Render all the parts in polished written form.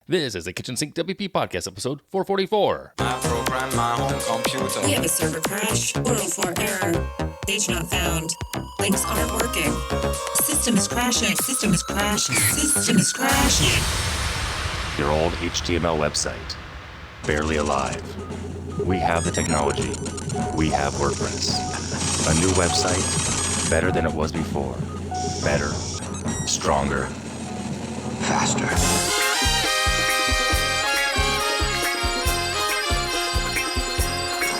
This is the Kitchen Sink WP Podcast, episode 444. I program my own computer. We have a server crash, 404 error, page not found, links aren't working, system is crashing, system is crashing, system is crashing. Your old HTML website, barely alive. We have the technology. We have WordPress. A new website, better than it was before. Better, stronger, faster.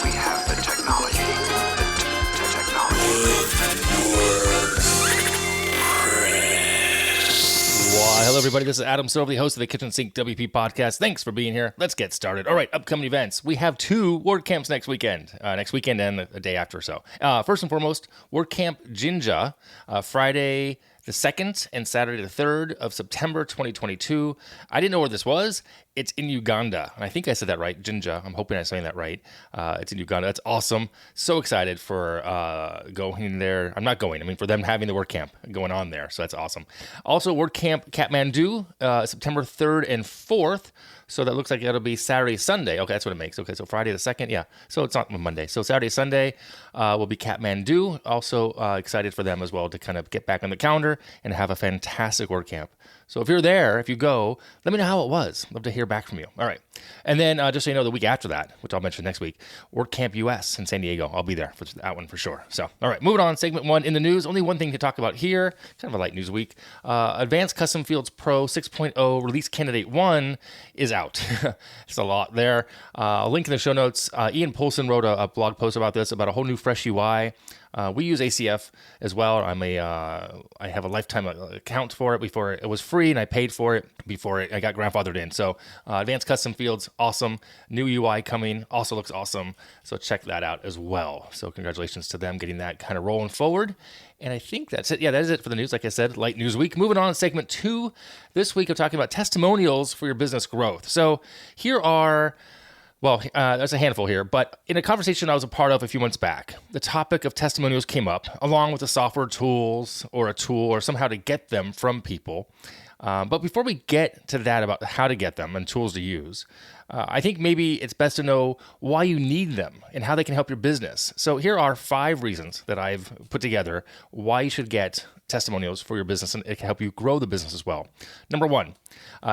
We have the technology. The technology. Well, hello, everybody. This is Adam Silver, the host of the Kitchen Sink WP Podcast. Thanks for being here. Let's get started. All right, upcoming events. We have two WordCamps next weekend and the day after. So, first and foremost, WordCamp Jinja, Friday the 2nd and Saturday the 3rd of September 2022. I didn't know where this was. It's in Uganda. And I think I said that right, Jinja. I'm hoping I'm saying that right. It's in Uganda. That's awesome. So excited for going there. I'm not going. I mean, for them having the WordCamp going on there. So that's awesome. Also, WordCamp Kathmandu, September 3rd and 4th. So that looks like it'll be Saturday, Sunday. Okay, that's what it makes. Okay, so Friday the 2nd. Yeah, so it's not Monday. So Saturday, Sunday will be Kathmandu. Also excited for them as well to kind of get back on the calendar and have a fantastic WordCamp. So if you're there, if you go, let me know how it was. Love to hear back from you. All right. And then just so you know, the week after that, which I'll mention next week, WordCamp US in San Diego. I'll be there for that one for sure. So, all right, moving on. Segment 1 in the news. Only one thing to talk about here. Kind of a light news week. Advanced Custom Fields Pro 6.0 Release Candidate 1 is out. It's a lot there. I'll link in the show notes. Ian Poulsen wrote a blog post about this, about a whole new fresh UI. We use ACF as well. I have a lifetime account for it before it was free, and I paid for it before I got grandfathered in. So Advanced Custom Fields, awesome. New UI coming, also looks awesome. So check that out as well. So congratulations to them getting that kind of rolling forward. And I think that's it. Yeah, that is it for the news. Like I said, light news week. Moving on to segment 2. This week I'm talking about testimonials for your business growth. So here are... Well, there's a handful here, but in a conversation I was a part of a few months back, the topic of testimonials came up, along with the software tools or a tool or somehow to get them from people. But before we get to that about how to get them and tools to use, I think maybe it's best to know why you need them and how they can help your business. So here are 5 reasons that I've put together why you should get testimonials for your business, and it can help you grow the business as well. Number 1,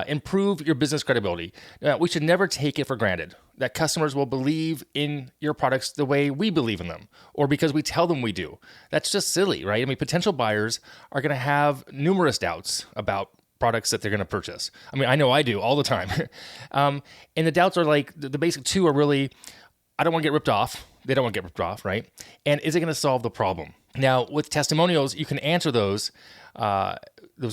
improve your business credibility. We should never take it for granted that customers will believe in your products the way we believe in them, or because we tell them we do. That's just silly, right? I mean, potential buyers are going to have numerous doubts about products that they're going to purchase. I mean, I know I do all the time. And the doubts are like, the basic 2 are really, I don't want to get ripped off. They don't want to get ripped off, right? And is it going to solve the problem? Now, with testimonials, you can answer those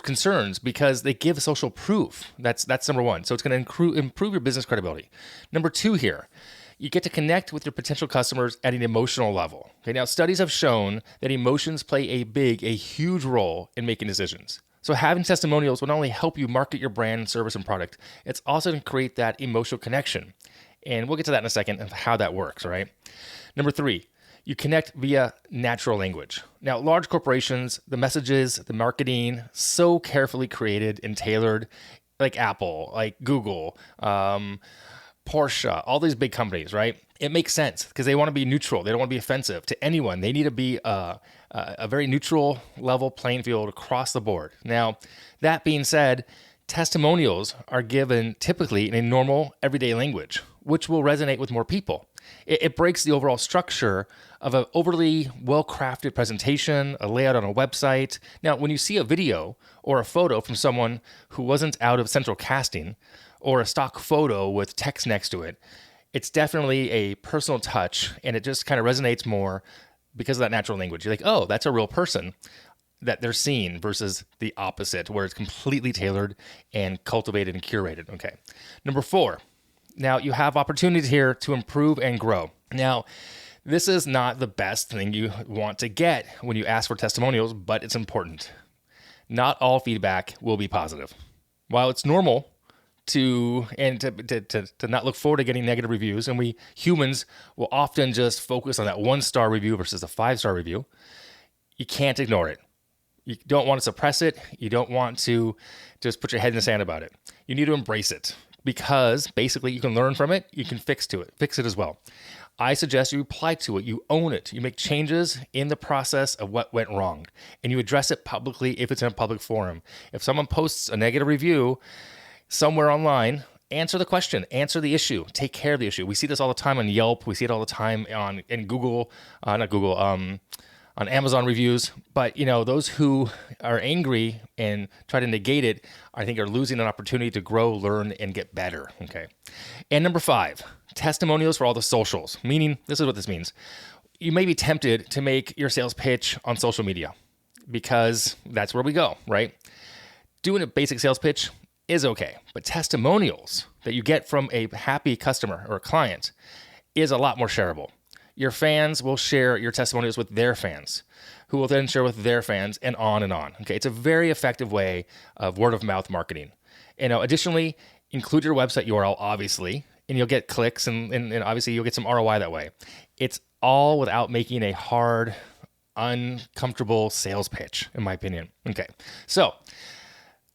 concerns because they give social proof. That's number 1. So it's going to improve your business credibility. Number 2 here, you get to connect with your potential customers at an emotional level. Okay, now studies have shown that emotions play a huge role in making decisions. So having testimonials will not only help you market your brand, service, and product, it's also going to create that emotional connection. And we'll get to that in a second of how that works, all right? Number 3, you connect via natural language. Now, large corporations, the messages, the marketing, so carefully created and tailored, like Apple, like Google, Porsche, all these big companies, right? It makes sense because they want to be neutral. They don't want to be offensive to anyone. They need to be a very neutral level playing field across the board. Now, that being said, testimonials are given typically in a normal, everyday language, which will resonate with more people. It breaks the overall structure of an overly well-crafted presentation, a layout on a website. Now, when you see a video or a photo from someone who wasn't out of central casting, or a stock photo with text next to it, it's definitely a personal touch, and it just kind of resonates more because of that natural language. You're like, oh, that's a real person that they're seeing versus the opposite, where it's completely tailored and cultivated and curated. Okay. Number 4, now you have opportunities here to improve and grow. Now, this is not the best thing you want to get when you ask for testimonials, but it's important. Not all feedback will be positive. While it's normal to not look forward to getting negative reviews, and we humans will often just focus on that 1-star review versus a 5-star review, you can't ignore it. You don't want to suppress it. You don't want to just put your head in the sand about it. You need to embrace it. because basically you can learn from it, you can fix it as well. I suggest you reply to it, you own it, you make changes in the process of what went wrong, and you address it publicly if it's in a public forum. If someone posts a negative review somewhere online, answer the question, answer the issue, take care of the issue. We see this all the time on Yelp, we see it all the time on Amazon reviews. But those who are angry and try to negate it, I think are losing an opportunity to grow, learn, and get better. Okay. And number 5, testimonials for all the socials. Meaning, this is what this means. You may be tempted to make your sales pitch on social media because that's where we go, right? Doing a basic sales pitch is okay, but testimonials that you get from a happy customer or a client is a lot more shareable. Your fans will share your testimonials with their fans, who will then share with their fans, and on and on. Okay, it's a very effective way of word of mouth marketing. Additionally, include your website URL, obviously, and you'll get clicks, and obviously you'll get some ROI that way. It's all without making a hard, uncomfortable sales pitch, in my opinion. Okay, so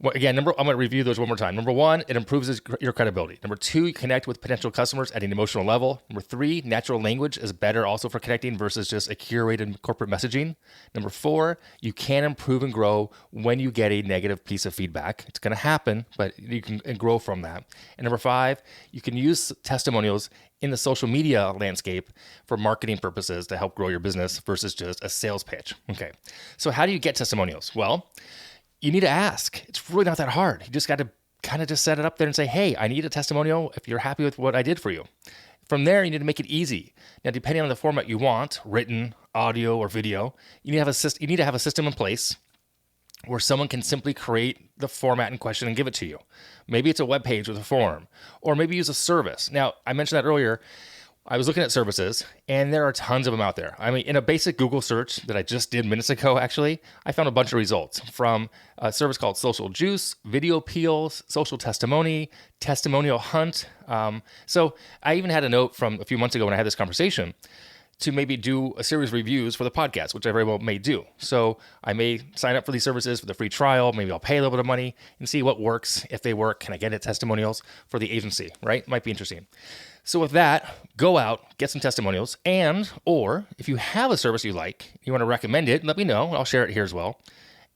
again, I'm going to review those one more time. Number 1, it improves your credibility. Number 2, you connect with potential customers at an emotional level. Number 3, natural language is better also for connecting versus just a curated corporate messaging. Number 4, you can improve and grow when you get a negative piece of feedback. It's going to happen, but you can grow from that. And number 5, you can use testimonials in the social media landscape for marketing purposes to help grow your business versus just a sales pitch. Okay, so how do you get testimonials? Well, you need to ask. It's really not that hard. You just got to kind of just set it up there and say, hey, I need a testimonial if you're happy with what I did for you. From there, you need to make it easy. Now, depending on the format you want, written, audio, or video, you need to have a system in place where someone can simply create the format in question and give it to you. Maybe it's a web page with a form, or maybe use a service. Now, I mentioned that earlier. I was looking at services, and there are tons of them out there. I mean, in a basic Google search that I just did minutes ago, actually, I found a bunch of results from a service called Social Juice, Video Peels, Social Testimony, Testimonial Hunt. So I even had a note from a few months ago when I had this conversation to maybe do a series of reviews for the podcast, which I very well may do. So I may sign up for these services for the free trial. Maybe I'll pay a little bit of money and see what works. If they work, can I get testimonials for the agency, right? Might be interesting. So with that, go out, get some testimonials, or if you have a service you like, you want to recommend it, let me know. I'll share it here as well.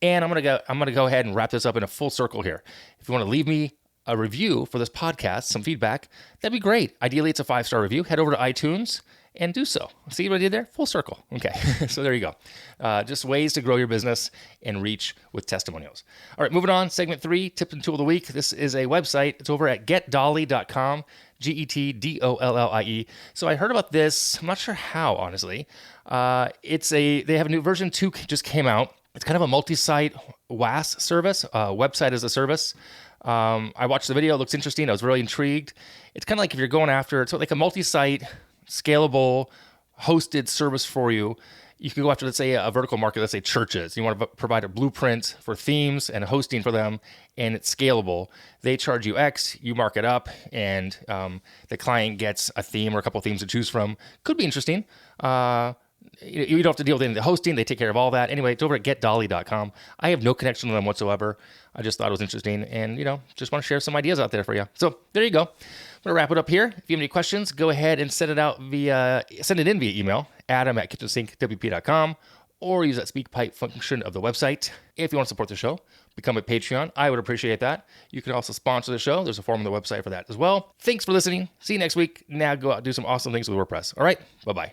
And I'm gonna go ahead and wrap this up in a full circle here. If you want to leave me a review for this podcast, some feedback, that'd be great. Ideally, it's a 5-star review. Head over to iTunes and do so. See what I did there? Full circle. Okay, so there you go. Just ways to grow your business and reach with testimonials. All right, moving on. Segment 3, tip and tool of the week. This is a website. It's over at getdollie.com, GETDOLLIE. So I heard about this. I'm not sure how, honestly. They have a new version 2 just came out. It's kind of a multi-site WAS service, website as a service. I watched the video. It looks interesting. I was really intrigued. It's kind of like if you're going after, it's like a multi-site, scalable, hosted service for you. You could go after, let's say, a vertical market, let's say churches. You want to provide a blueprint for themes and hosting for them, and it's scalable. They charge you X, you mark it up, and the client gets a theme or a couple of themes to choose from. Could be interesting. You don't have to deal with any of the hosting. They take care of all that. Anyway, it's over at getdollie.com. I have no connection to them whatsoever. I just thought it was interesting and, just want to share some ideas out there for you. So there you go. I'm going to wrap it up here. If you have any questions, go ahead and send it in via email, adam@KitchensinkWP.com, or use that SpeakPipe function of the website. If you want to support the show, become a Patreon. I would appreciate that. You can also sponsor the show. There's a form on the website for that as well. Thanks for listening. See you next week. Now go out and do some awesome things with WordPress. All right. Bye-bye.